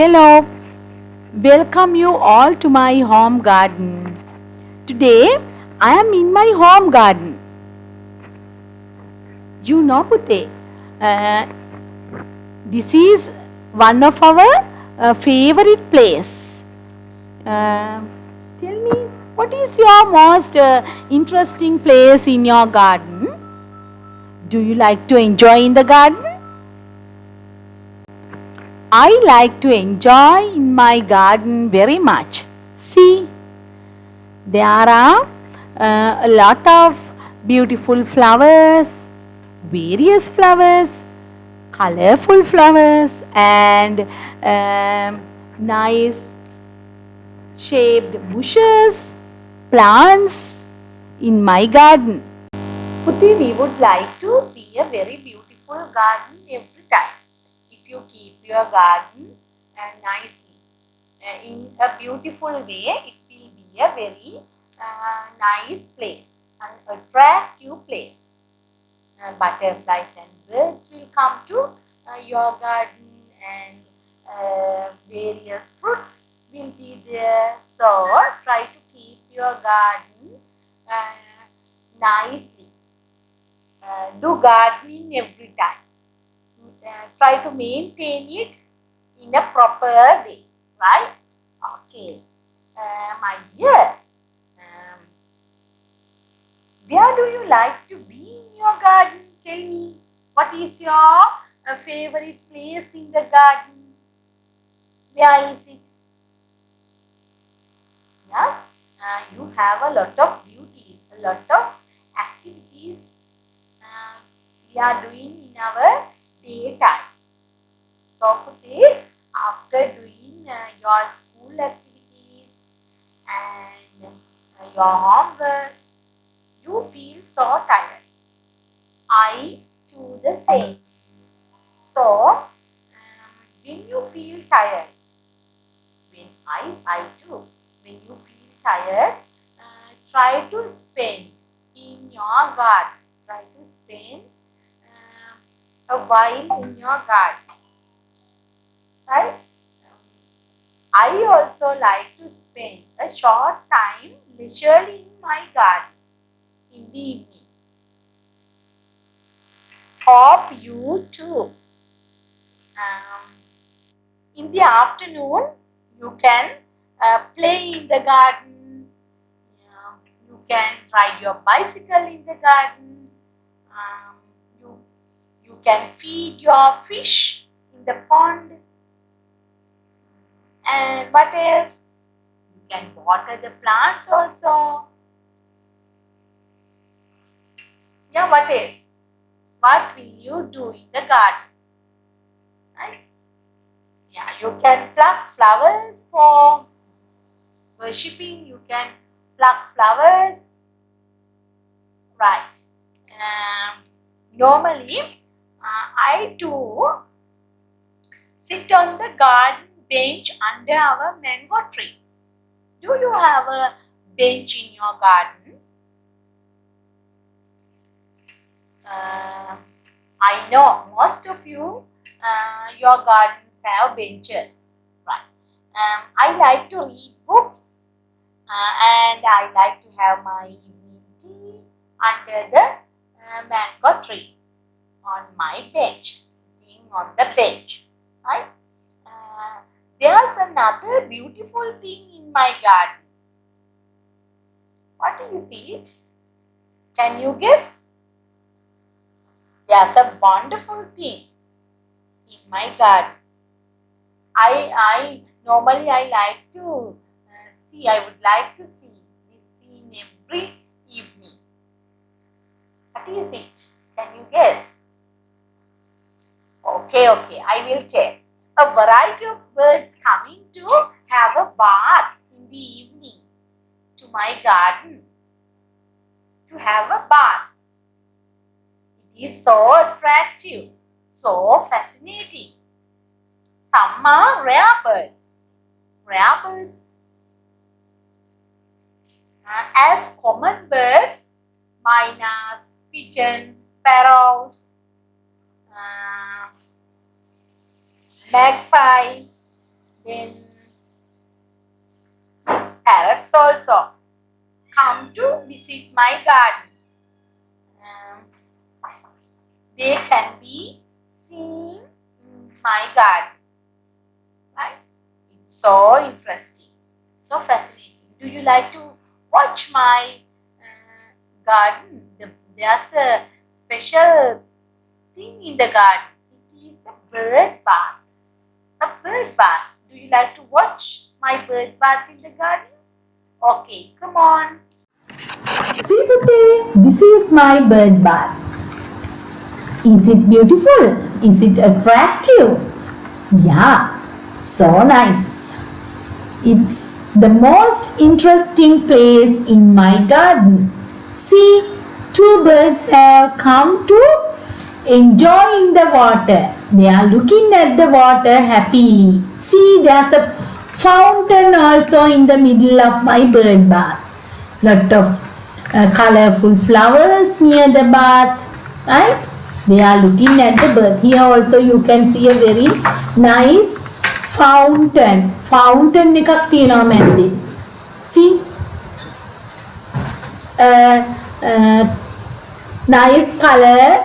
Hello, welcome you all to my home garden. Today I am in my home garden. Pute, uh, this is one of our favorite place. Uh, Tell me, what is your most interesting place in your garden? Do you like to enjoy in the garden? I like to enjoy in my garden very much. See, there are a lot of beautiful flowers, various flowers, colorful flowers, and nice shaped bushes, plants in my garden. Puti, we would like to see a very beautiful garden every time. If you keep your garden nicely, in a beautiful way, it will be a very nice place, an attractive place. Butterflies and birds will come to your garden, and various fruits will be there. So try to keep your garden nicely. Do gardening every time. Try to maintain it in a proper way, right? Okay, my dear, um, where do you like to be in your garden? Tell me, what is your favorite place in the garden? Where is it? Yeah, you have a lot of beauties, a lot of activities uh, we are doing in our daytime. So, Puti, after doing your school activities and your homework, you feel so tired. I do the same. So, when you feel tired, when I do, when you feel tired, try to spend in your garden. Try to spend a while in your garden, right? I also like to spend a short time leisurely in my garden in the evening. Hope you too. Um, in the afternoon, you can play in the garden. You can ride your bicycle in the garden. Um, you, you can feed your fish in the pond. And what else? You can water the plants also. Yeah, what else? What will you do in the garden? Right? Yeah, you can pluck flowers for worshipping. You can pluck flowers. Right. Normally, I do sit on the garden bench under our mango tree. Do you have a bench in your garden? I know most of you, your gardens have benches, right? I like to read books, and I like to have my evening tea under the mango tree on my bench, sitting on the bench, right? There's another beautiful thing in my garden. What is it? Can you guess? There's a wonderful thing in my garden. I normally I like to see. I would like to see this scene every evening. What is it? Can you guess? Okay, I will tell. A variety of birds coming to have a bath in the evening to my garden. To have a bath. It is so attractive, so fascinating. Some are rare birds. Rare birds. As common birds, mynas, pigeons, sparrows, magpie, Then parrots also come to visit my garden. They can be seen in my garden. Right? It's so interesting, so fascinating. Do you like to watch my garden? There's a special thing in the garden. It is a bird bath. A bird bath. Do you like to watch my bird bath in the garden? Okay, come on. See, Putte, this is my bird bath. Is it beautiful? Is it attractive? Yeah, so nice. It's the most interesting place in my garden. See, two birds have come to enjoy in the water. They are looking at the water happily. See, there's a fountain also in the middle of my bird bath. Lot of colorful flowers near the bath, right? They are looking at the bird. Here also you can see a very nice fountain. Fountain එකක් තියෙනවා මැද්දේ. See? Nice color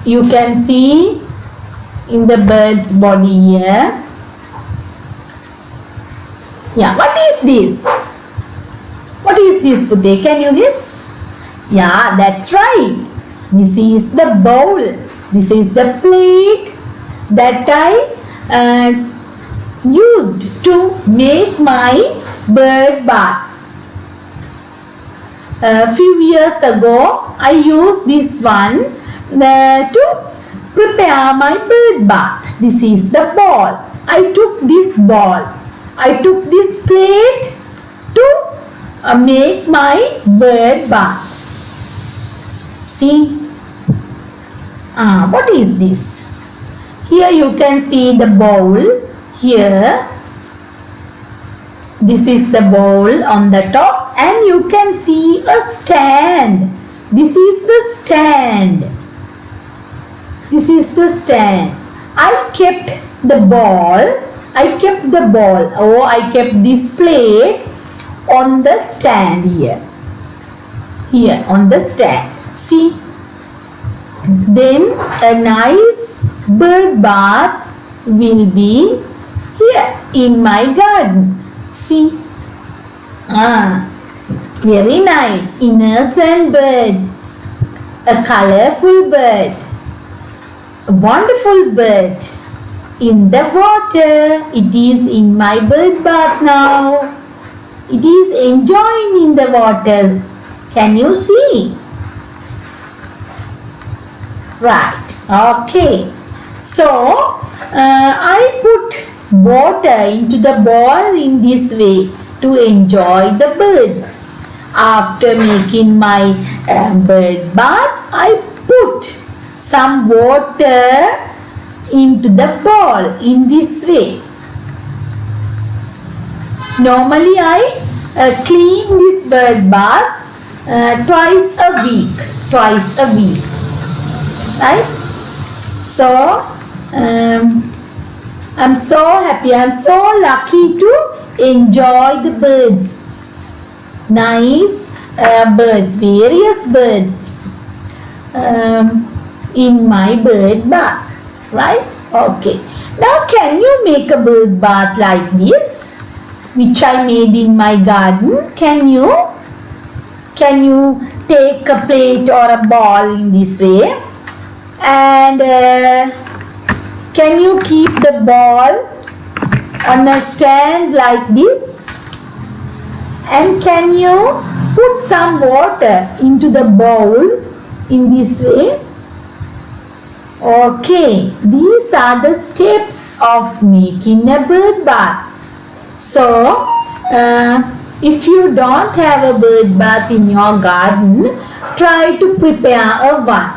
you can see in the bird's body here. Yeah, what is this? What is this, Putte? Can you guess? Yeah, that's right. This is the bowl. This is the plate that I used to make my bird bath. A few years ago, I used this one to prepare my bird bath. This is the bowl. I took this bowl. I took this plate to make my bird bath. See, what is this? Here you can see the bowl. Here, this is the bowl on the top, and you can see a stand. This is the stand. This is the stand. I kept the ball. I kept the ball. Oh, I kept this plate on the stand here. Here on the stand. See. Then a nice bird bath will be here in my garden. See. Very nice. Innocent bird. A colorful bird. A wonderful bird. In the water. It is in my bird bath now. It is enjoying in the water. Can you see? Right. Okay. So, I put water into the bowl in this way to enjoy the birds. After making my bird bath, I put some water into the bowl in this way. Normally I clean this bird bath twice a week, right? So I'm so happy, I'm so lucky to enjoy the birds. Nice birds, various birds in my bird bath, right? Okay. Now can you make a bird bath like this, which I made in my garden? Can you take a plate or a ball in this way, and can you keep the ball on a stand like this, and can you put some water into the bowl in this way? Okay, these are the steps of making a bird bath. So, if you don't have a bird bath in your garden, try to prepare a one.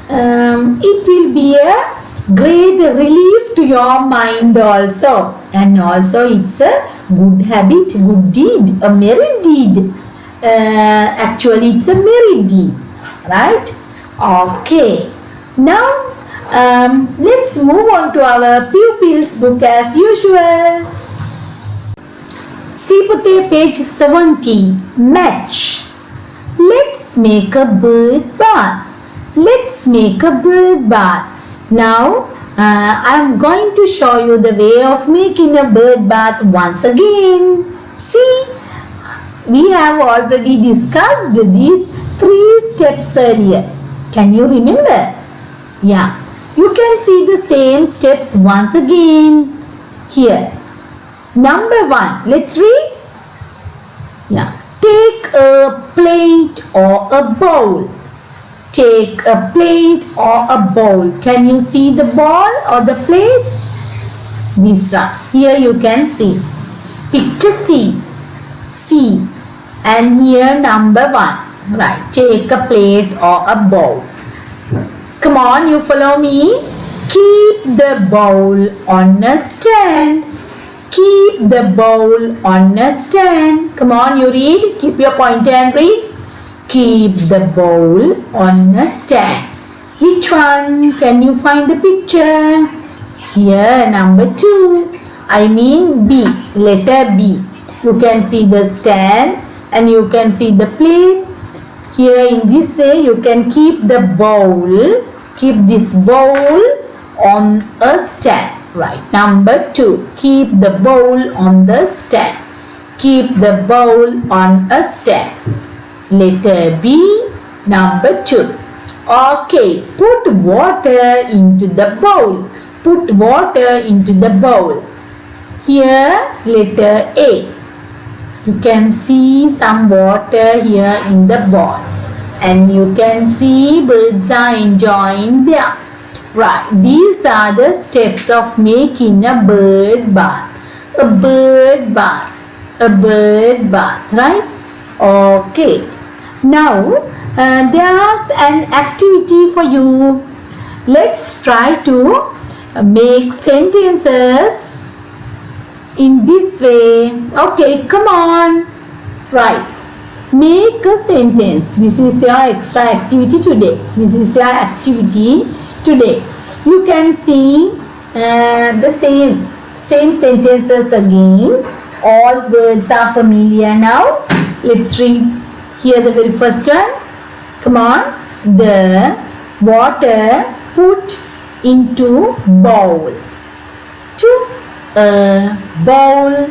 It will be a great relief to your mind also, and also it's a good habit, good deed, a merry deed. Actually it's a merry deed, right? Okay, now Let's move on to our pupils book as usual. See Putte, page 70. Match. Let's make a bird bath. Let's make a bird bath. Now, I am going to show you the way of making a bird bath once again. See, we have already discussed these 3 steps earlier. Can you remember? Yeah, you can see the same steps once again here. Number 1, let's read. Yeah, take a plate or a bowl. Take a plate or a bowl. Can you see the ball or the plate? This one. Here you can see. Picture C. C. And here number 1. Right. Take a plate or a bowl. Come on, you follow me. Keep the bowl on a stand. Keep the bowl on a stand. Come on, you read. Keep your pointer and read. Keep the bowl on a stand. Which one? Can you find the picture? Here, number 2. I mean B. Letter B. You can see the stand and you can see the plate. Here in this way, you can keep the bowl. Keep this bowl on a stand. Right. Number 2. Keep the bowl on the stand. Keep the bowl on a stand. Letter B, number 2. Okay, put water into the bowl. Put water into the bowl. Here, letter A. You can see some water here in the bowl. And you can see birds are enjoying there. Right, these are the steps of making a bird bath. A bird bath. A bird bath, right? Okay. Now, there's an activity for you. Let's try to make sentences in this way. Okay, come on. Right. Make a sentence. This is your extra activity today. This is your activity today. You can see the same sentences again. All words are familiar now. Let's read. Here the very first one. Come on. The water put into bowl. To a bowl.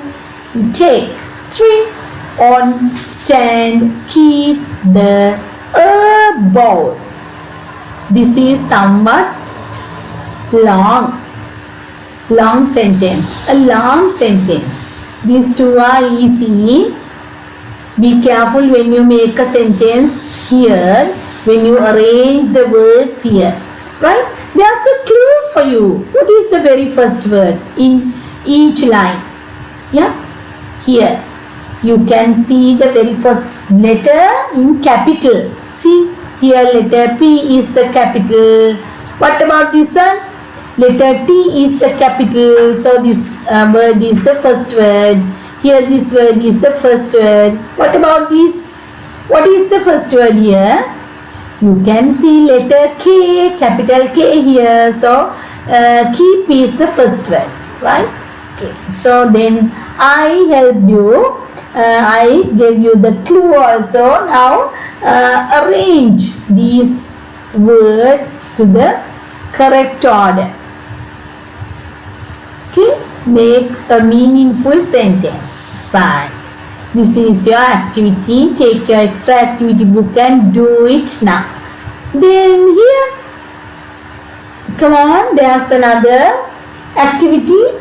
Take. 3. On stand. Keep the bowl. This is somewhat long sentence. A long sentence. These 2 are easy. Be careful when you make a sentence here, when you arrange the words here. Right? There's a clue for you. What is the very first word in each line? Yeah? Here. You can see the very first letter in capital. See? Here letter P is the capital. What about this one? Letter T is the capital. So this word is the first word. Here this word is the first word. What about this? What is the first word here? You can see letter K, capital K here. So keep is the first word, right? Okay. So then I helped you. I gave you the clue also. Now arrange these words to the correct order. Okay. Make a meaningful sentence. Right. This is your activity. Take your extra activity book and do it now. Then here, come on, there's another activity.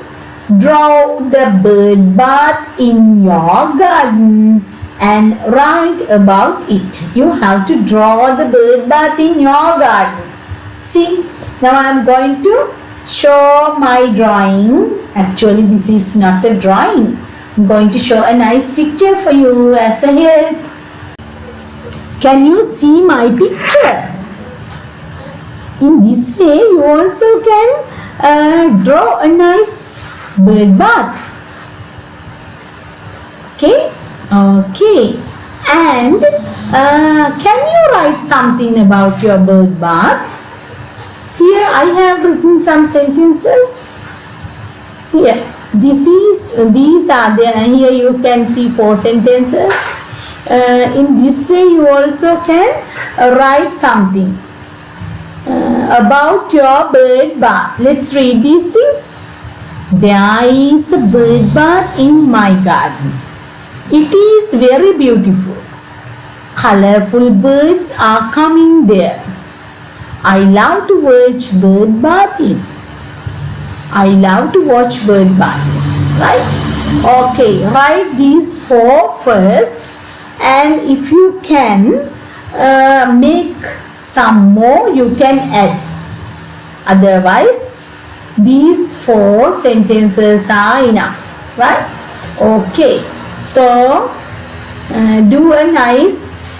Draw the bird bath in your garden and write about it. You have to draw the bird bath in your garden. See, now I am going to show my drawing. Actually, this is not a drawing. I'm going to show a nice picture for you as a help. Can you see my picture? In this way, you also can draw a nice bird bath. Okay? Okay. And can you write something about your bird bath? Here I have written some sentences. Here, these are there. Here you can see 4 sentences. In this way you also can write something about your bird bath. Let's read these things. There is a bird bath in my garden. It is very beautiful. Colorful birds are coming there. I love to watch bird bathing. I love to watch bird bathing. Right? Okay, write these 4 first, and if you can make some more, you can add. Otherwise, these 4 sentences are enough. Right? Okay, so do a nice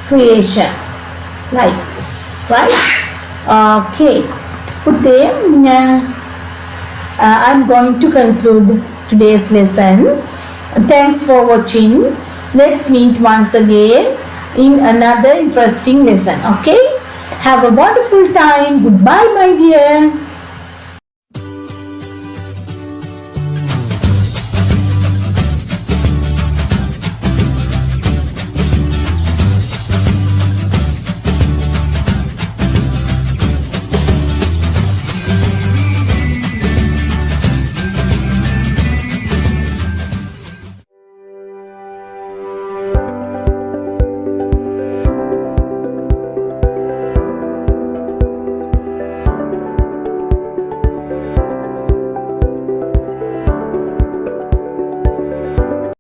creation like this. Right? Okay. Today, I'm going to conclude today's lesson. Thanks for watching. Let's meet once again in another interesting lesson. Okay? Have a wonderful time. Goodbye, my dear.